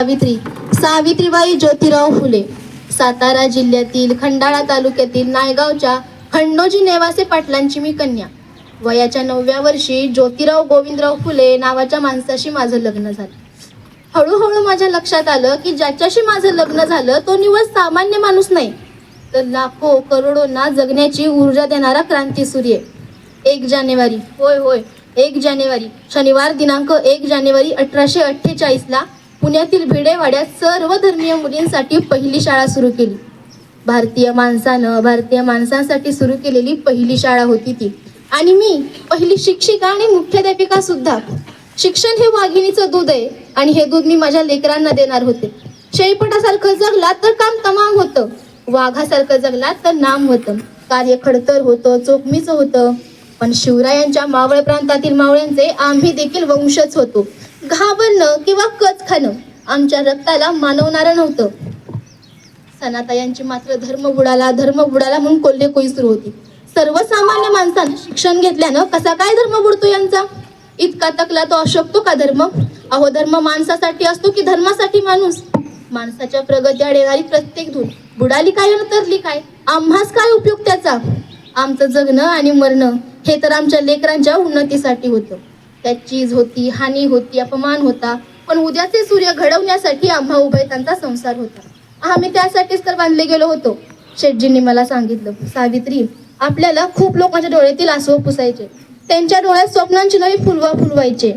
सावित्रीबाई ज्योतिराव फुले सातारा जिल्ह्यातील खंडाळा तालुक्यातील नायगावच्या खंडोजी नेवासे पाटलांची मी कन्या. वयाच्या 9व्या वर्षी ज्योतिराव गोविंदराव फुले नावाच्या माणसाशी माझं लग्न झालं. हळूहळू माझ्या लक्षात आलं की ज्याच्याशी माझं लग्न झालं तो निव्वळ सामान्य माणूस नाही, तर लाखो करोडोंना जगण्याची ऊर्जा देणारा क्रांतीसूर्य. 1 जानेवारी, होय 1 जानेवारी, शनिवार दिनांक 1 जानेवारी 1848ला पुण्यातील भिडेवाड्यात सर्व धर्मीय मुलींसाठी पहिली शाळा सुरू केली. भारतीय माणसांसाठी सुरू केलेली पहिली शाळा होती ती. आणि मी पहिली शिक्षिका आणि मुख्याध्यापिका सुद्धा. शिक्षण हे वाघिणीचं दूध आहे आणि हे दूध मी माझ्या लेकरांना देणार होते. शेळीपटासारखं जगला तर काम तमाम होतं, वाघासारखं जगला तर नाम होतं. कार्य खडतर होतं, चोखमीचं होतं. पण शिवरायांच्या मावळ प्रांतातील मावळ्यांचे आम्ही देखील वंशच होतो. घाबरणं किंवा कच खाणं आमच्या रक्ताला मानवणारं नव्हतं. सनातायांची मात्र धर्म बुडाला म्हणून कोल्हेकोई सुरू होती. सर्वसामान्य माणसानं शिक्षण घेतल्यानं कसा काय धर्म बुडतो यांचा? इतका तकला तो अशक्तो का धर्म? अहो, धर्म माणसासाठी असतो की धर्मासाठी माणूस? माणसाच्या प्रगतीला येणारी प्रत्येक धूल बुडाली काय आणि तरली काय? आम्हास काय उपयोग त्याचा? आमचं जगणं आणि मरणं हे तर आमच्या लेकरांच्या उन्नतीसाठी होतं. त्यात चीज होती, हानी होती, अपमान होता, पण उद्याचे सूर्य घडवण्यासाठी आम्हा उभयतांचा संसार होता. आम्ही त्यासाठीच तर बांधले गेलो होतो. शेठजींनी मला सांगितलं, सावित्री, आपल्याला खूप लोकांच्या डोळ्यातील आसू पुसायचे, त्यांच्या डोळ्यात स्वप्नांची नवी फुलवा फुलवायचे.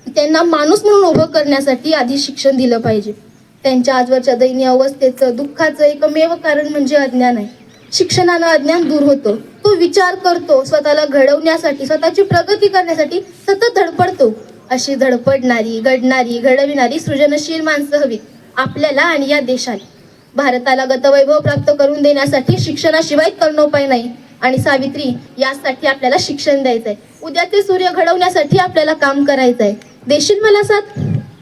त्यांना माणूस म्हणून उभं करण्यासाठी आधी शिक्षण दिलं पाहिजे. त्यांच्या आजवरच्या दयनीय अवस्थेचं, दुःखाचं एकमेव कारण म्हणजे अज्ञान आहे. शिक्षणानं अज्ञान दूर होतं. तो विचार करतो, स्वतःला घडवण्यासाठी, स्वतःची प्रगती करण्यासाठी सतत धडपडतो. अशी धडपडणारी, घडणारी, घडविणारी सृजनशील माणसं हवीत आपल्याला आणि या देशाला. भारताला गतवैभव प्राप्त करून देण्यासाठी शिक्षणाशिवाय तरणोपाय नाही. आणि सावित्री, यासाठी आपल्याला शिक्षण द्यायचंय. उद्याचे सूर्य घडवण्यासाठी आपल्याला काम करायचंय. देशील मला साथ?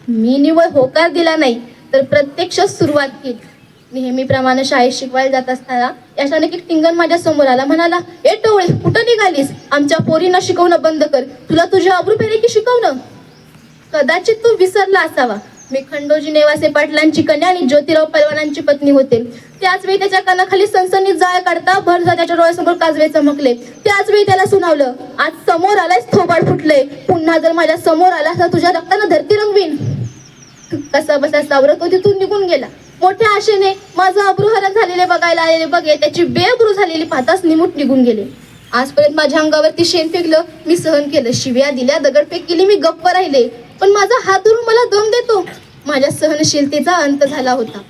मी निव्वळ होकार दिला नाही, तर प्रत्यक्ष सुरुवात केली. नेहमीप्रमाणे शाळेत शिकवायला जात असताना अचानक एक टिंगण माझ्या समोर आला. म्हणाला, ए टोळे, कुठं निघालीस? आमच्या पोरींना शिकवणं बंद कर. तुला तुझ्या अब्रू पेले की शिकवणं? कदाचित तू विसरला असावा, मी खंडोजी नेवासे पाटलांची कन्या आणि ज्योतिराव पहलवानांची पत्नी होते. त्याच वेळी त्याच्या कानाखाली सनसनीत जाळ काढता भर त्याच्या डोळ्यासमोर काजवे चमकले. त्याच वेळी त्याला सुनावलं, आज समोर आलायस, थोबाड फुटले. पुन्हा जर माझ्या समोर आला तर तुझ्या रक्तानं धरती रंगवीन. कसा बसा सावरत तो तिथून निघून गेला. मोठ्या आशेने माझं अब्रूहरण झालेले बघायला आलेले बघे त्याची बेअब्रू झालेली पाहताच निमूट निघून गेले. आजपर्यंत माझ्या अंगावरती शेण फेकलं, मी सहन केलं. शिव्या दिल्या, दगडफेक केली, मी गप्प राहिले. पण माझा हात धरून मला दम देतो. माझ्या सहनशीलतेचा अंत झाला होता.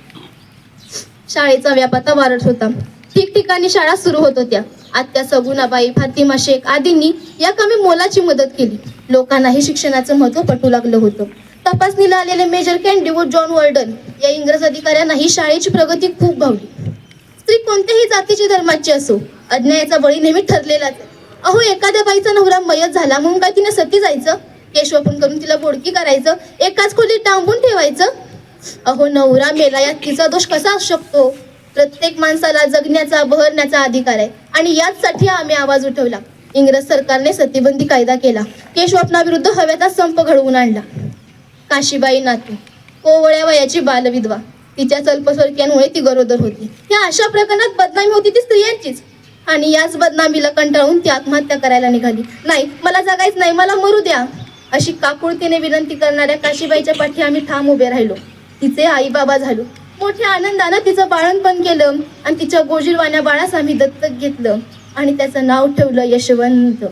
शाळेचा व्याप आता वाढत होता. ठिकठिकाणी शाळा सुरू होत होत्या. आत्या सगुणाबाई, फातिमा शेख आदींनी या कामी मोलाची मदत केली. लोकांनाही शिक्षणाचं महत्त्व पटू लागलं होतं. तपासणीला आलेले मेजर कॅन्डी व जॉन वर्डन या इंग्रज अधिकाऱ्यांनाही शाळेची प्रगती खूप भावली. स्त्री कोणत्याही जातीची धर्माची असो, अन्यायाचा बळी नेहमी ठरलेलाच. अहो, एखाद्या बाईचा नवरा मयत झाला म्हणून काय तिने सती जायचं? केशवपण करून तिला बोडकी करायचं? एकाच खोलीत डांबून ठेवायचं? अहो, नवरा मेला यात तिचा दोष कसा असू शकतो? प्रत्येक माणसाला जगण्याचा, बहरण्याचा अधिकार आहे आणि याचसाठी आम्ही आवाज उठवला. इंग्रज सरकारने सतीबंदी कायदा केला. केशवपणाविरुद्ध हव्याचा संप घडवून आणला. काशीबाई नातू, कोवळ्या वयाची बालविधवा, तिच्या अल्पस्वकीयांमुळे ती गरोदर होती. या अशा प्रकरणात बदनामी होती ती स्त्रियांचीच. आणि याच बदनामीला कंटाळून ती आत्महत्या करायला निघाली. नाही, मला जगायच नाही, मला मरू द्या, अशी काकुळतीने विनंती करणाऱ्या काशीबाईच्या पाठी आम्ही ठाम उभे राहिलो. तिचे आई बाबा झालो. मोठ्या आनंदानं तिचं बाळणपण केलं आणि तिच्या गोजीरवाण्या बाळास आम्ही दत्तक घेतलं आणि त्याचं नाव ठेवलं यशवंत.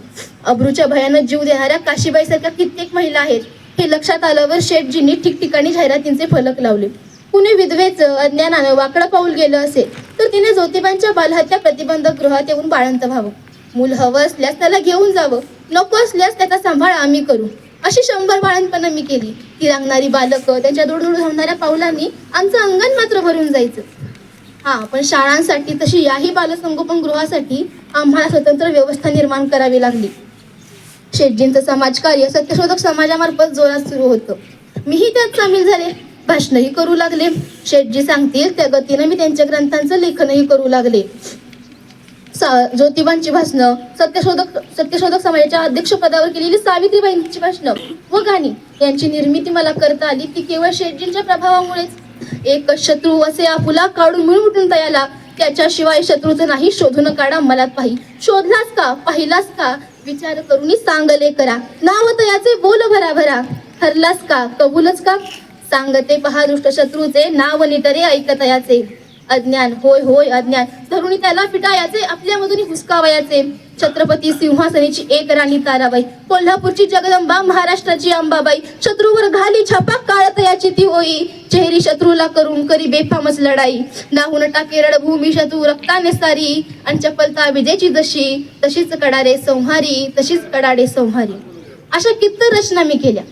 अब्रूच्या भयानं जीव देणाऱ्या काशीबाईसारख्या कित्येक महिला आहेत हे लक्षात आल्यावर शेठजींनी ठिकठिकाणी जाहिरातींचे फलक लावले. कुणी विधवेचं अज्ञानानं वाकडं पाऊल गेलं असेल तर तिने ज्योतिबांच्या बालहत्या प्रतिबंधक गृहात येऊन बाळंत व्हावं. मूल हवं असल्यास त्याला घेऊन जावं, नको असल्यास त्याचा सांभाळ आम्ही करू. अशी 100 बाळंतपणं मी केली. ती रांगणारी बालकं, त्यांच्या दूरदूर धावणाऱ्या पावलांनी आमचं अंगण मात्र भरून जायचं. पण शाळांसाठी तशी याही बालसंगोपन गृहासाठी आम्हाला स्वतंत्र व्यवस्था निर्माण करावी लागली. शेठजींचं समाजकार्य सत्यशोधक समाजामार्फत जोरात सुरू होतं. मीही त्यात सामील झाले. भाषणही करू लागले. शेठजी सांगतील त्या गतीनं मी त्यांच्या ग्रंथांचं लेखनही करू लागले. ज्योतिबांची भाषणं, सत्यशोधक समाजाच्या अध्यक्षपदावर केलेली सावित्रीबाईंची भाषणं व गाणी यांची निर्मिती मला करता आली ती केवळ शेटजींच्या प्रभावामुळेच. एक शत्रू असे आपुला काढून मिळून तयाला, त्याच्याशिवाय शत्रूचं नाही शोधून काढा मला पाही. शोधलास का, पाहिलास का, विचार करून सांगले करा, नाव तयाचे बोल भरा भरा. हरलास का, कबूलच का, सांगते पहा दुष्ट शत्रूचे, नाव निटरे ऐकतयाचे. अज्ञान होय होय अज्ञान, धरुणी त्याला फिटायाचे, आपल्यामधून हुसकावयाचे. छत्रपती सिंहासनीची एक राणी ताराबाई, कोल्हापूरची जगदंबा, महाराष्ट्राची अंबाबाई. शत्रूवर घाली छापा, काळतयाची ती होई, चेहरी शत्रूला करून करी बेफामच लढाई. नाहून टाके रणभूमी शत्रू रक्ताने सारी, आणि चपलता विजेची जशी, तशीच कडारे संहारी, तशीच कडारे संहारी. अशा किती रचना मी केल्या.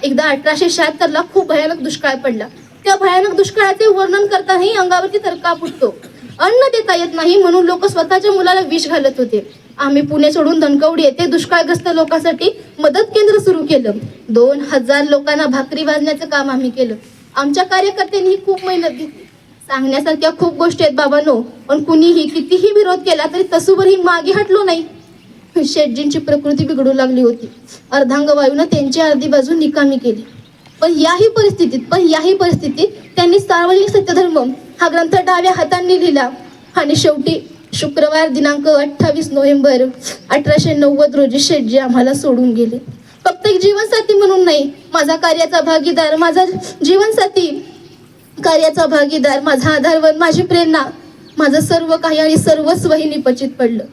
एकदा 1876ला खूप भयानक दुष्काळ पडला. त्या भयानक दुष्काळाचे वर्णन करतानाही अंगावरती थरकाप उठतो. अन्न देता येत नाही म्हणून लोक स्वतःच्या मुलाला विष घालत होते. आम्ही पुणे सोडून धनकवडी येथे दुष्काळग्रस्त लोकांसाठी मदत केंद्र सुरू केलं. 2000 लोकांना भाकरी भाजण्याचं काम आम्ही केलं. आमच्या कार्यकर्त्यांनी खूप मेहनत घेतली. सांगण्यासारख्या खूप गोष्टी आहेत बाबांनो, पण कुणीही कितीही विरोध केला तरी तसूवरही मागे हटलो नाही. शेटजींची प्रकृती बिघडू लागली होती. अर्धांगवायूनं त्यांची अर्धी बाजू निकामी केली. पण याही परिस्थितीत त्यांनी सार्वजनिक सत्यधर्म हा ग्रंथ डाव्या हातांनी लिहिला. आणि शेवटी शुक्रवार दिनांक 28 नोव्हेंबर 1890 रोजी शेटजी आम्हाला सोडून गेले. फक्त एक जीवनसाथी म्हणून नाही, माझा कार्याचा भागीदार, माझा जीवनसाथी, कार्याचा भागीदार, माझा आधारवण, माझी प्रेरणा, माझं सर्व काही आणि सर्वस्वही निपचित पडलं.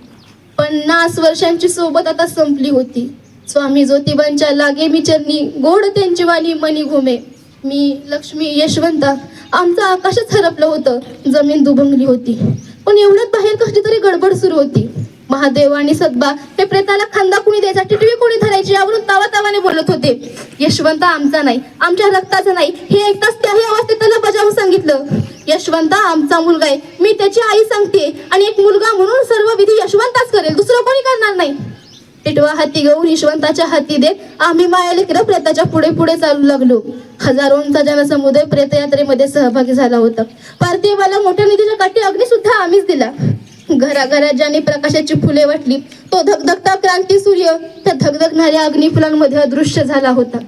50 वर्षांची सोबत आता संपली होती. स्वामी ज्योतिबांच्या लागे मी चरणी, गोड त्यांची वाणी मनी घुमे. मी, लक्ष्मी, यशवंता, आमचं आकाशच हरपलं होतं, जमीन दुभंगली होती. पण एवढ्यात बाहेर कसली तरी गडबड सुरू होती. महादेव आणि सदबा हे प्रेताला खांदा कुणी द्यायचा, टिटवी कोणी धरायची यावरून तावातावाने बोलत होते. यशवंता आमचा नाही, आमच्या रक्ताचा नाही हे ऐकताच त्याही अवस्थेत त्याला बजावून सांगितलं. यशवंता आमचा मुलगा आहे, मी त्याची आई सांगते, आणि एक मुलगा म्हणून सर्व विधी यशवंताच करेल, दुसरं कोणी करणार नाही. टिटवा हाती घेऊन यशवंताच्या हाती देत आम्ही माया लेकरं प्रेताच्या पुढे पुढे चालू लागलो. हजारोंचा जनसमुदाय प्रेतयात्रेमध्ये सहभागी झाला होता. पार्थिवाला मोठ्या निधीच्या काठी अग्नी सुद्धा आम्हीच दिला. घराघरात ज्याने प्रकाशाची फुले वाटली, तो धगधगता क्रांती सूर्य त्या धगधगणाऱ्या अग्नी फुलांमध्ये अदृश्य झाला होता.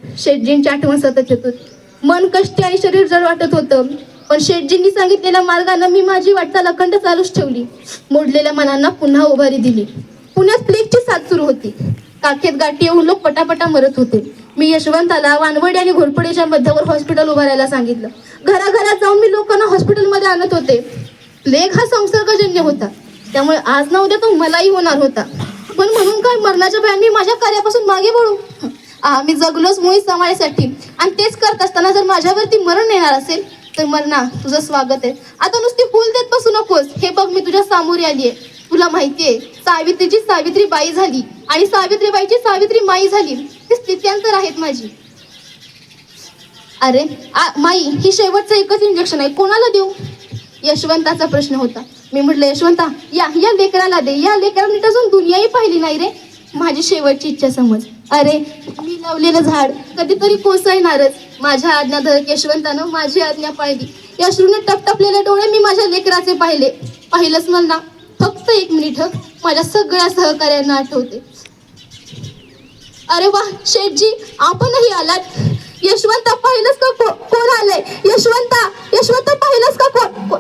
शेटजींची आठवण सतत येत होती. मन कष्टी आणि शरीर जड वाटत होतं, पण शेटजींनी सांगितलेल्या मार्गाने मी माझी वाटचाल अखंड चालूच ठेवली. मोडलेल्या मनांना पुन्हा उभारी दिली. पुण्यात प्लेगची साथ सुरू होती. काखेत गाठी येऊन लोक पटापटा मरत होते. मी यशवंताला वानवडी आणि घोरपडीच्या मध्यावर हॉस्पिटल उभारायला सांगितलं. घराघरात जाऊन मी लोकांना हॉस्पिटलमध्ये आणत होते. प्लेग हा संसर्गजन्य होता, त्यामुळे आज ना उद्या तो मलाही होणार होता. पण म्हणून काय, मरणाच्या भयाने माझ्या कार्यापासून मागे वळू? आम्ही जगलोच मुळी समाजासाठी, आणि तेच करत असताना जर माझ्यावरती मरण येणार असेल तर मरणा, तुझं स्वागत आहे. आता नुसती फुल देत बसू नकोस. हे बघ, मी तुझ्या सामोरी आलीये. तुला माहितीये, सावित्रीची सावित्री बाई झाली आणि सावित्रीबाईची सावित्री माई झाली. ती स्थित्यांतर आहेत माझी. अरे माई, ही शेवटचं एकच इंजेक्शन आहे, कोणाला देऊ? यशवंताचा प्रश्न होता. मी म्हटलं, यशवंता, या लेकराला दे. या लेकराला नीट अजून दुनियाही पाहिली नाही रे. माझी शेवटची इच्छा समज. अरे, मी लावलेलं झाड कधीतरी कोसळणारच. माझ्या आज्ञाधारक यशवंतानं माझी आज्ञा पाळली. या अश्रूने टपटपलेले डोळे मी माझ्या लेकराचे पाहिलंच मला. फक्त 1 मिनिट, माझ्या सगळ्या सहकार्यांना आठवते. अरे वा शेठजी, आपणही आलात. यशवंता पाहिलंच का कोण आलंय? यशवंता पाहिलंच का कोण?